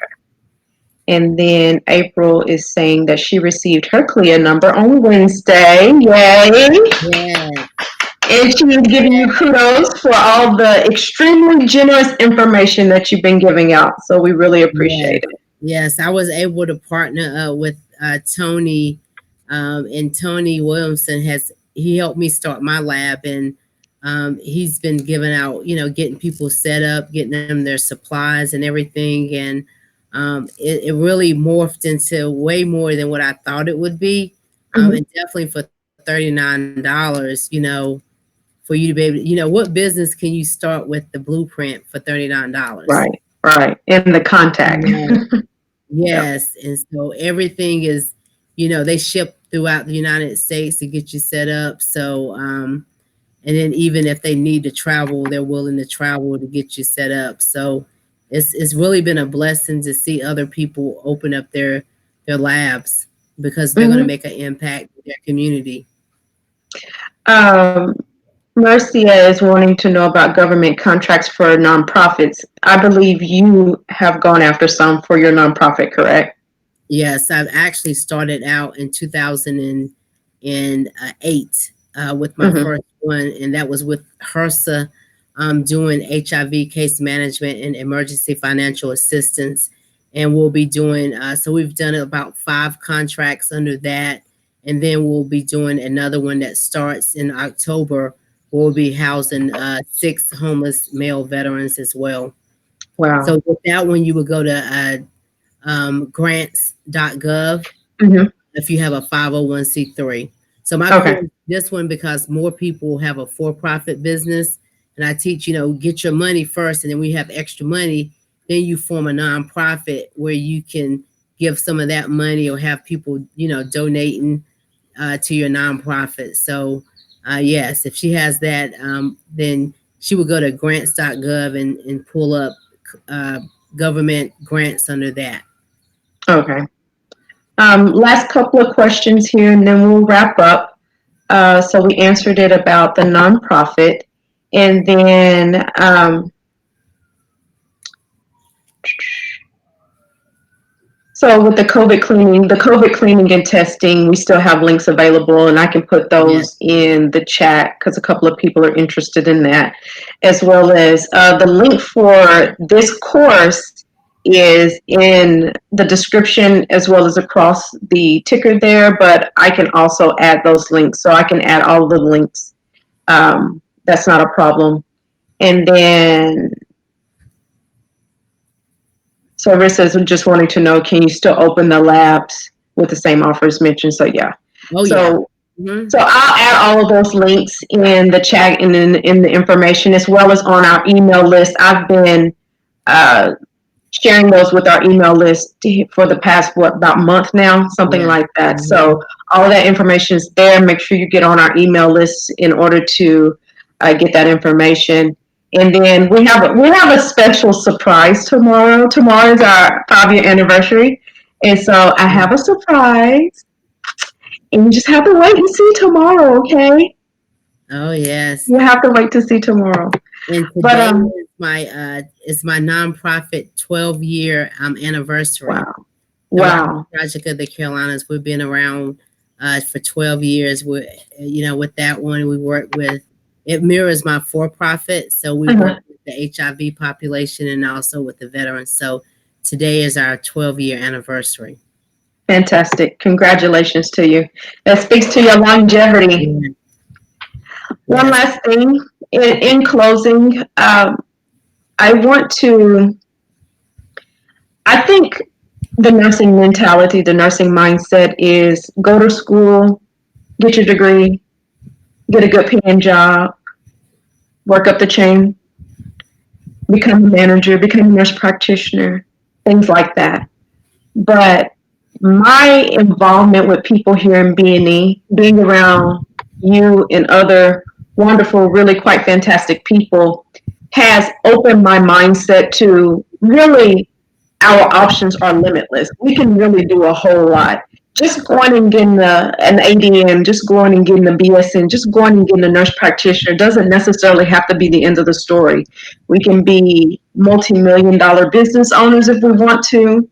And then April is saying that she received her CLIA number on Wednesday. Yay! Yeah. And she is giving you kudos for all the extremely generous information that you've been giving out. So we really Yes. appreciate it. Yes. I was able to partner with Tony, and Tony Williamson he helped me start my lab, and he's been giving out, getting people set up, getting them their supplies and everything. And it really morphed into way more than what I thought it would be. Mhm. And definitely for $39, for you to be able to, what business can you start with the blueprint for $39? Right, right. And the contact. Yep. Yes. And so everything is, they ship throughout the United States to get you set up. So, and then even if they need to travel, they're willing to travel to get you set up. So it's really been a blessing to see other people open up their labs, because they're going to Mhm. make an impact in their community. Um, Mercia is wanting to know about government contracts for nonprofits. I believe you have gone after some for your nonprofit, correct? Yes, I've actually started out in 2008 with my Mm-hmm. first one, and that was with HRSA, doing HIV case management and emergency financial assistance. And we'll be doing, so we've done about 5 contracts under that. And then we'll be doing another one that starts in October. We'll be housing 6 homeless male veterans as well. Wow. So with that one, you would go to grants.gov Mm-hmm. if you have a 501c3. So my Okay. course, this one, because more people have a for-profit business, and I teach, get your money first, and then we have extra money, then you form a nonprofit where you can give some of that money or have people, donating to your nonprofit. So yes, if she has that, then she would go to grants.gov and pull up uh, government grants under that. Okay. Last couple of questions here, and then we'll wrap up. So we answered it about the nonprofit. And then so with the COVID cleaning and testing, we still have links available, and I can put those in the chat because a couple of people are interested in that, as well as the link for this course is in the description as well as across the ticker there, but I can also add those links, so I can add all the links. That's not a problem. And then so Rissa's just wanting to know, can you still open the labs with the same offers mentioned? So yeah. Oh, so, yeah. Mm-hmm. So I'll add all of those links in the chat and in the information, as well as on our email list. I've been sharing those with our email list for the past, about month now, something like that. Mm-hmm. So all of that information is there. Make sure you get on our email list in order to get that information. And then we have a special surprise tomorrow. Tomorrow is our 5-year anniversary. And so I have a surprise. And you just have to wait and see tomorrow, okay? Oh, yes. You have to wait to see tomorrow. And today is my nonprofit 12-year anniversary. Wow. Project of the Carolinas. We've been around for 12 years. With that one, we work with. It mirrors my for-profit, so we work with the HIV population and also with the veterans. So today is our 12-year anniversary. Fantastic! Congratulations to you. That speaks to your longevity. Yeah. One last thing. In closing, I think the nursing mentality, the nursing mindset is go to school, get your degree, get a good paying job, work up the chain, become a manager, become a nurse practitioner, things like that. But my involvement with people here in B&E, being around you and other wonderful, really quite fantastic people, has opened my mindset to really our options are limitless. We can really do a whole lot. Just going and getting an ADM, just going and getting a BSN, just going and getting a nurse practitioner doesn't necessarily have to be the end of the story. We can be multi-million-dollar business owners if we want to.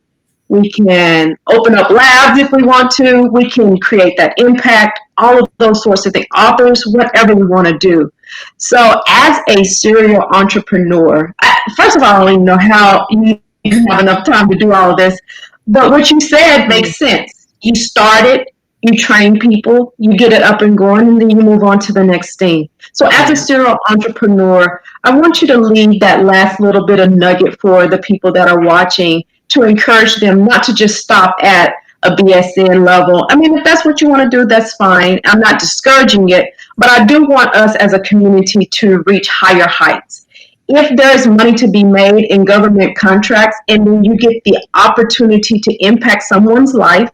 We can open up labs if we want to. We can create that impact, all of those sorts of things, authors, whatever we want to do. So as a serial entrepreneur, first of all, I don't even know how you have enough time to do all of this, but what you said makes sense. You start it, you train people, you get it up and going, and then you move on to the next thing. So as a serial entrepreneur, I want you to leave that last little bit of nugget for the people that are watching to encourage them not to just stop at a BSN level. I mean, if that's what you want to do, that's fine. I'm not discouraging it, but I do want us as a community to reach higher heights. If there's money to be made in government contracts and then you get the opportunity to impact someone's life,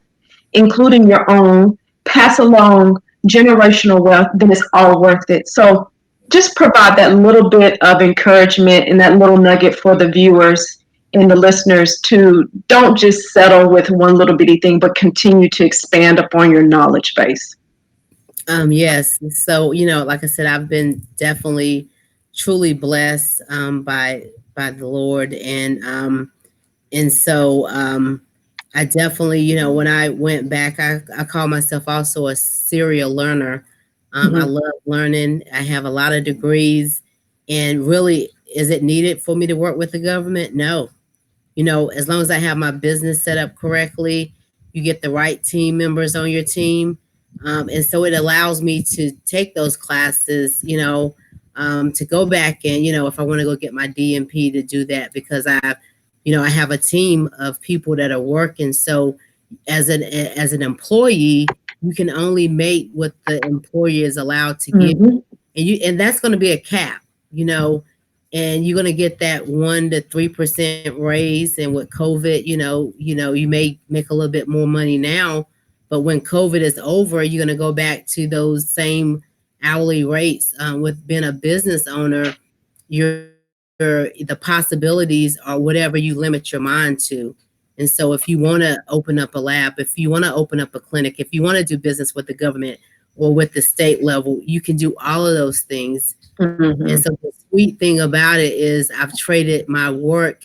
including your own, pass along generational wealth, then it's all worth it. So just provide that little bit of encouragement and that little nugget for the viewers and the listeners to don't just settle with one little bitty thing, but continue to expand upon your knowledge base. Yes. So, like I said, I've been definitely truly blessed by the Lord. And so I definitely, when I went back, I call myself also a serial learner. I love learning. I have a lot of degrees. And really, is it needed for me to work with the government? No. As long as I have my business set up correctly, you get the right team members on your team. And so it allows me to take those classes, to go back and, if I want to go get my DMP, to do that, because I have a team of people that are working. So as an employee, you can only make what the employer is allowed to give. And that's going to be a cap, and you're going to get that 1% to 3% raise. And with COVID, you may make a little bit more money now, but when COVID is over, you're going to go back to those same hourly rates. With being a business owner, the possibilities are whatever you limit your mind to. And so if you want to open up a lab, if you want to open up a clinic, if you want to do business with the government or with the state level, you can do all of those things. And Mm-hmm. so the sweet thing about it is I've traded my work,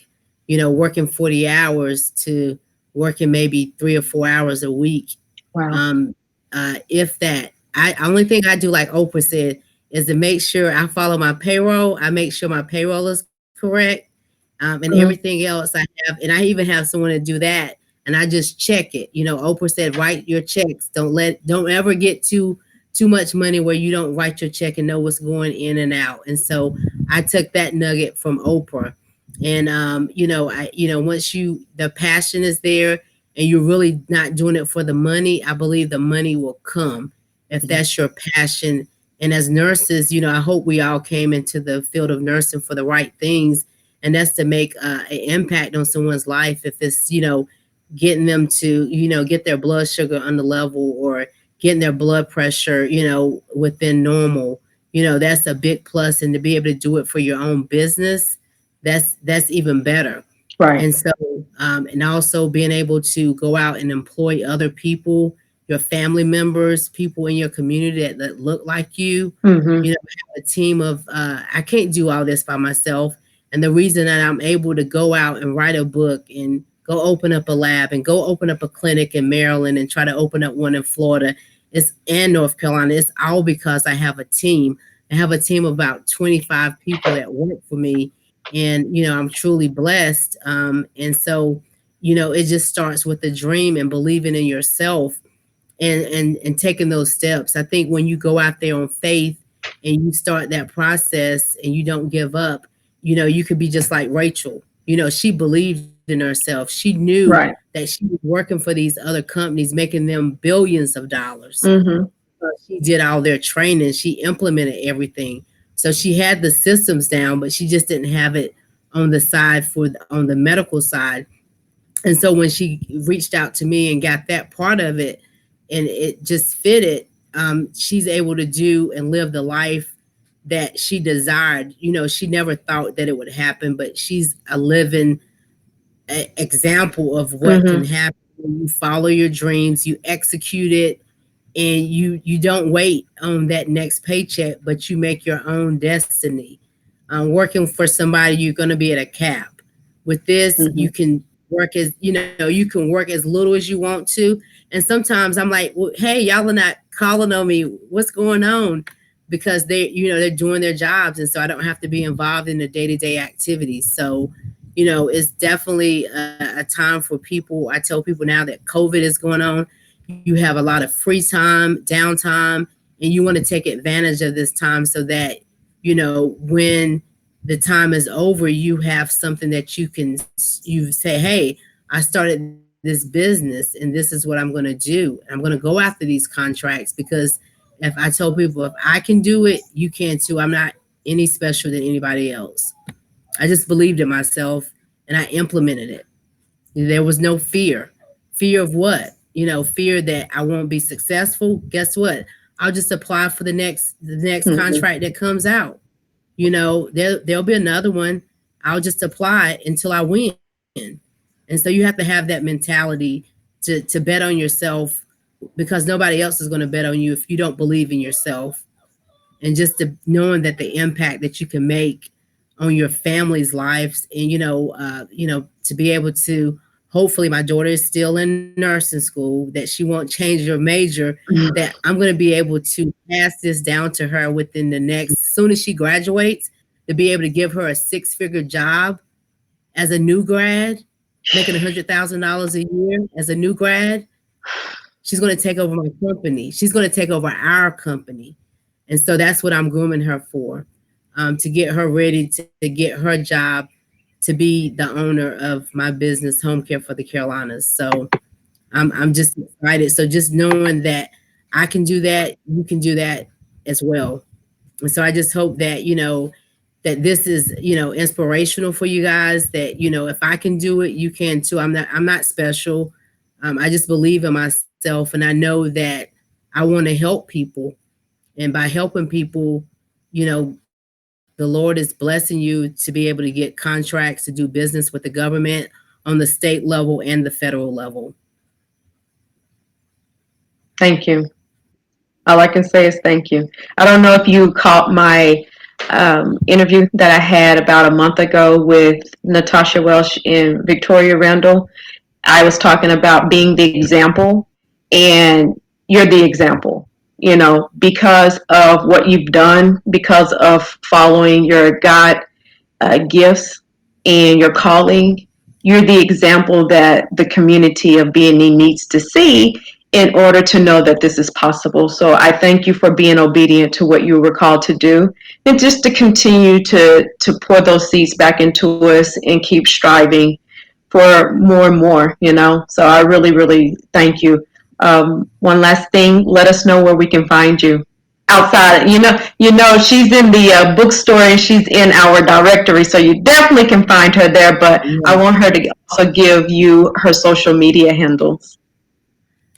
working 40 hours to working maybe 3 or 4 hours a week. Wow. Um, if that, I only thing I do, like Oprah said, is to make sure I follow my payroll. I make sure my payroll is correct. And Mm-hmm. everything else I have, and I even have someone to do that, and I just check it. Oprah said, write your checks. Don't ever get too much money where you don't write your check and know what's going in and out. And so I took that nugget from Oprah. And once the passion is there and you're really not doing it for the money, I believe the money will come if that's your passion. And as nurses, I hope we all came into the field of nursing for the right things, and that's to make an impact on someone's life. If it's getting them to get their blood sugar under level, or getting their blood pressure within normal, that's a big plus. And to be able to do it for your own business, that's even better. Right. And so and also being able to go out and employ other people, your family members, people in your community that look like you. Mm-hmm. Have a team of I can't do all this by myself. And the reason that I'm able to go out and write a book and go open up a lab and go open up a clinic in Maryland and try to open up one in Florida and North Carolina, it's all because I have a team. I have a team of about 25 people that work for me. And, I'm truly blessed. And so, it just starts with the dream and believing in yourself, and taking those steps. I think when you go out there on faith and you start that process and you don't give up, you could be just like Rachel. She believed in herself. She knew Right. that she was working for these other companies, making them billions of dollars. Mm-hmm. She did all their training. She implemented everything. So she had the systems down, but she just didn't have it on the side on the medical side. And so when she reached out to me and got that part of it, and it just fitted, she's able to do and live the life that she desired. She never thought that it would happen, but she's a living example of what can Mm-hmm. happen when you follow your dreams, you execute it, and you don't wait on that next paycheck, but you make your own destiny. Working for somebody, you're going to be at a cap. With this, Mm-hmm. you can you can work as little as you want to. And sometimes I'm like, well, hey, y'all are not calling on me. What's going on? Because they're doing their jobs, and so I don't have to be involved in the day-to-day activities. So it's definitely a time for people. I tell people now that COVID is going on, you have a lot of free time, downtime, and you want to take advantage of this time so that, when the time is over, you have something that you say, hey, I started this business and this is what I'm going to do. I'm going to go after these contracts, because if I tell people, if I can do it, you can too. I'm not any special than anybody else. I just believed in myself and I implemented it. There was no fear. Fear of what? Fear that I won't be successful. Guess what? I'll just apply for the next Mm-hmm. contract that comes out. There'll be another one. I'll just apply until I win. And so you have to have that mentality to bet on yourself, because nobody else is going to bet on you if you don't believe in yourself. And just knowing that the impact that you can make on your family's lives, and to be able to, hopefully my daughter is still in nursing school, that she won't change her major, that I'm going to be able to pass this down to her within the next, as soon as she graduates, to be able to give her a 6-figure job as a new grad, making $100,000 a year as a new grad. She's going to take over my company. She's going to take over our company. And so that's what I'm grooming her for, to get her ready to get her job, to be the owner of my business, Home Care for the Carolinas. So I'm just excited. So just knowing that I can do that, you can do that as well. And so I just hope that, that this is, inspirational for you guys, that, if I can do it, you can too. I'm not special. I just believe in myself, and I know that I want to help people. And by helping people, the Lord is blessing you to be able to get contracts to do business with the government on the state level and the federal level. Thank you. All I can say is thank you. I don't know if you caught my interview that I had about a month ago with Natasha Welsh and Victoria Randall. I was talking about being the example, and you're the example, because of what you've done, because of following your God gifts and your calling. You're the example that the community of B&E needs to see in order to know that this is possible. So I thank you for being obedient to what you were called to do, and just to continue to pour those seeds back into us and keep striving for more and more. So I really, really thank you. One last thing, let us know where we can find you outside. She's in the bookstore and she's in our directory, so you definitely can find her there. But I Yeah. want her to also give you her social media handles.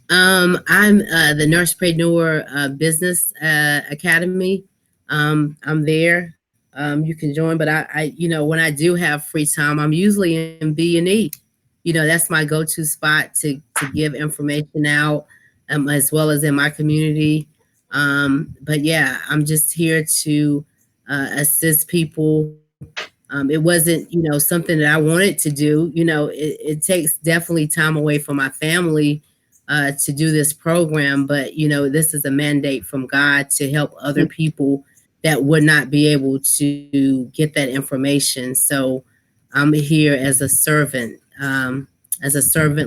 I'm the Nursepreneur Business Academy. I'm there. You can join, but when I do have free time, I'm usually in B&E. That's my go-to spot to give information out, as well as in my community. But yeah, I'm just here to assist people. It wasn't, something that I wanted to do. It takes definitely time away from my family to do this program, but this is a mandate from God to help other people that would not be able to get that information. So I'm here as a servant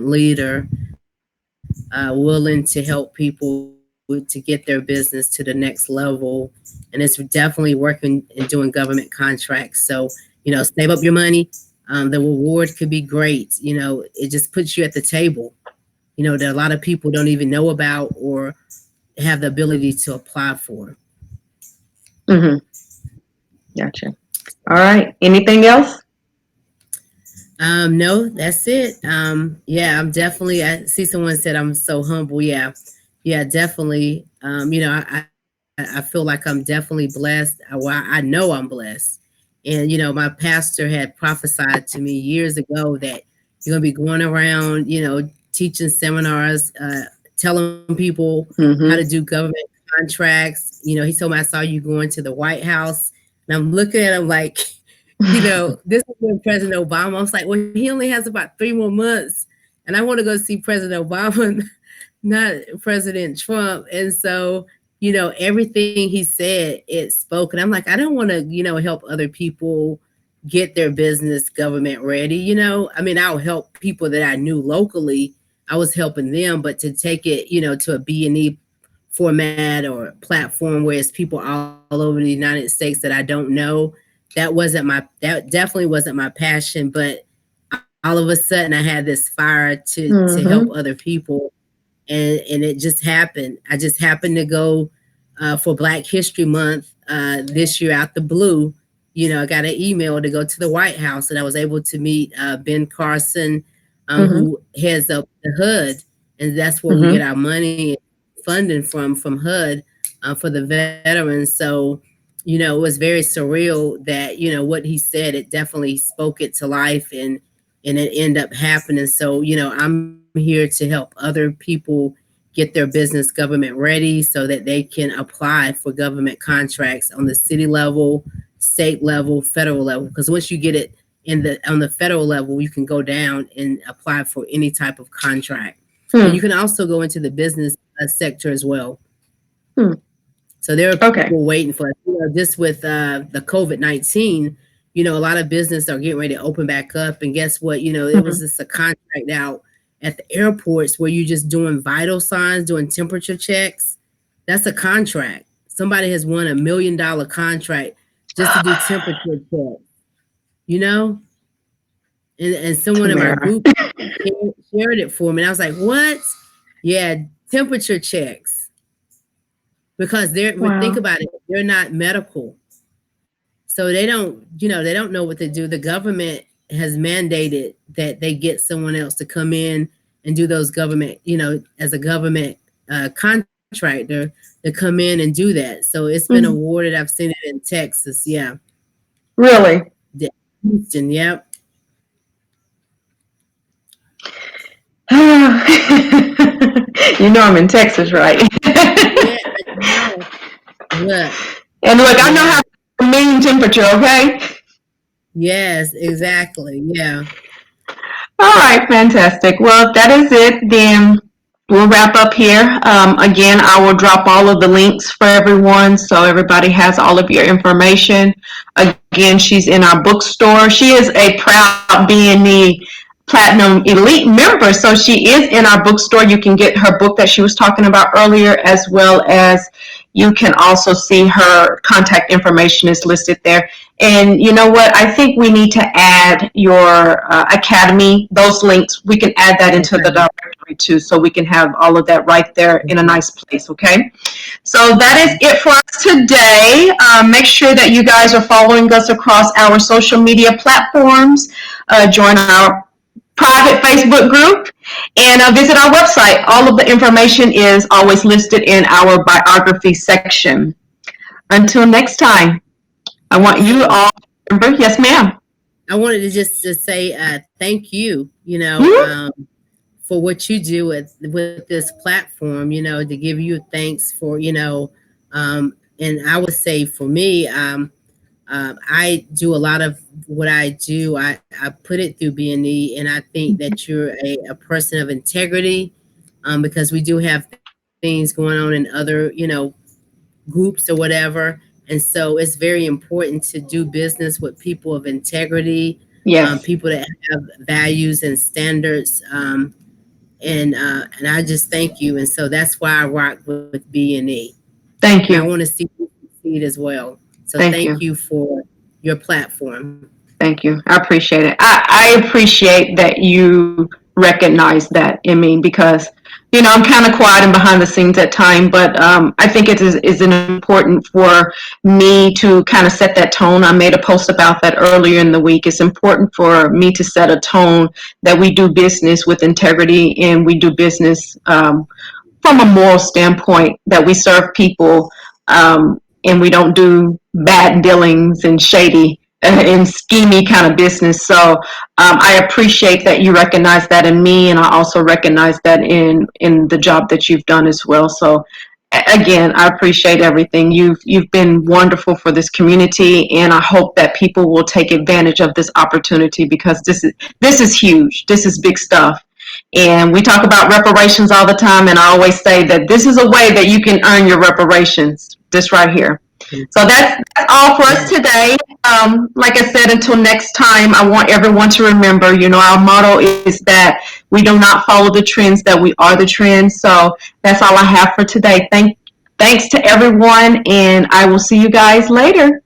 leader, willing to help people to get their business to the next level. And it's definitely working and doing government contracts. So, save up your money. The reward could be great. It just puts you at the table, that a lot of people don't even know about or have the ability to apply for. Mm-hmm. Gotcha. All right. Anything else? No, that's it. Yeah, I'm definitely, I see someone said I'm so humble. Yeah. Yeah, definitely. I feel like I'm definitely blessed. Well, I know I'm blessed. And, my pastor had prophesied to me years ago that you're going to be going around, teaching seminars, telling people how to do government contracts. He told me, I saw you going to the White House. And I'm looking at him like, this is when President Obama. I was like, well, he only has about 3 more months. And I want to go see President Obama, not President Trump. And so, everything he said, it spoke. And I'm like, I don't want to, help other people get their business government ready. I'll help people that I knew locally. I was helping them, but to take it, to a B&E format or platform where it's people all over the United States that I don't know, that definitely wasn't my passion. But all of a sudden I had this fire to help other people. And it just happened. I just happened to go for Black History Month this year out the blue. I got an email to go to the White House, and I was able to meet Ben Carson, who heads up the HUD, and that's where we get our money funding from HUD for the veterans. So, it was very surreal that, what he said, it definitely spoke it to life, and it ended up happening. So, I'm here to help other people get their business government ready so that they can apply for government contracts on the city level, state level, federal level. Because once you get it on the federal level, you can go down and apply for any type of contract. And you can also go into the business sector as well. So there are people waiting for us. Just with the COVID-19, a lot of business are getting ready to open back up. And guess what? It was just a contract out at the airports where you're just doing vital signs, doing temperature checks. That's a contract. Somebody has won $1 million contract just to do temperature checks, And someone in my group shared it for me. And I was like, what? Yeah, temperature checks. Because think about it, they're not medical. So they don't know what to do. The government has mandated that they get someone else to come in and do those government, as a government contractor to come in and do that. So it's been awarded. I've seen it in Texas. Yeah. Really? Houston. Yep. I'm in Texas, right? Yeah, I know. Look. And look, I know how mean temperature, okay? Yes, exactly. Yeah. All right, fantastic. Well, if that is it, then we'll wrap up here. Again, I will drop all of the links for everyone so everybody has all of your information. Again, she's in our bookstore. She is a proud B&E Platinum Elite member, so she is in our bookstore. You can get her book that she was talking about earlier, as well as you can also see her contact information is listed there. And you know what? I think we need to add your academy, those links. We can add that into the Okay. directory too, so we can have all of that right there in a nice place, okay? So that is it for us today. Make sure that you guys are following us across our social media platforms. Join our private Facebook group and visit our website. All of the information is always listed in our biography section. Until next time, I want you Hey, all to remember, yes, ma'am. I wanted to just to say thank you, Hmm. for what you do with this platform, to give you thanks for, and I would say for me, I do a lot of what I do. I put it through B&E, and I think that you're a person of integrity, because we do have things going on in other, groups or whatever. And so it's very important to do business with people of integrity, Yes, people that have values and standards. And I just thank you. And so that's why I rock with B&E. thank And I you. want to see you succeed as well. So Thank thank you. you for your platform. Thank you. I appreciate it. I appreciate that you recognize that in me because, I'm kind of quiet and behind the scenes at time, but I think it is important for me to kind of set that tone. I made a post about that earlier in the week. It's important for me to set a tone that we do business with integrity and we do business from a moral standpoint, that we serve people and we don't do bad dealings and shady and schemy kind of business. So I appreciate that you recognize that in me, and I also recognize that in the job that you've done as well. So again, I appreciate everything. You've been wonderful for this community, and I hope that people will take advantage of this opportunity because this is huge. This is big stuff. And we talk about reparations all the time, and I always say that this is a way that you can earn your reparations, this right here. So that's all for us Yeah. today. Like I said, until next time, I want everyone to remember, our motto is that we do not follow the trends, that we are the trends. So that's all I have for today. Thanks to everyone, and I will see you guys later.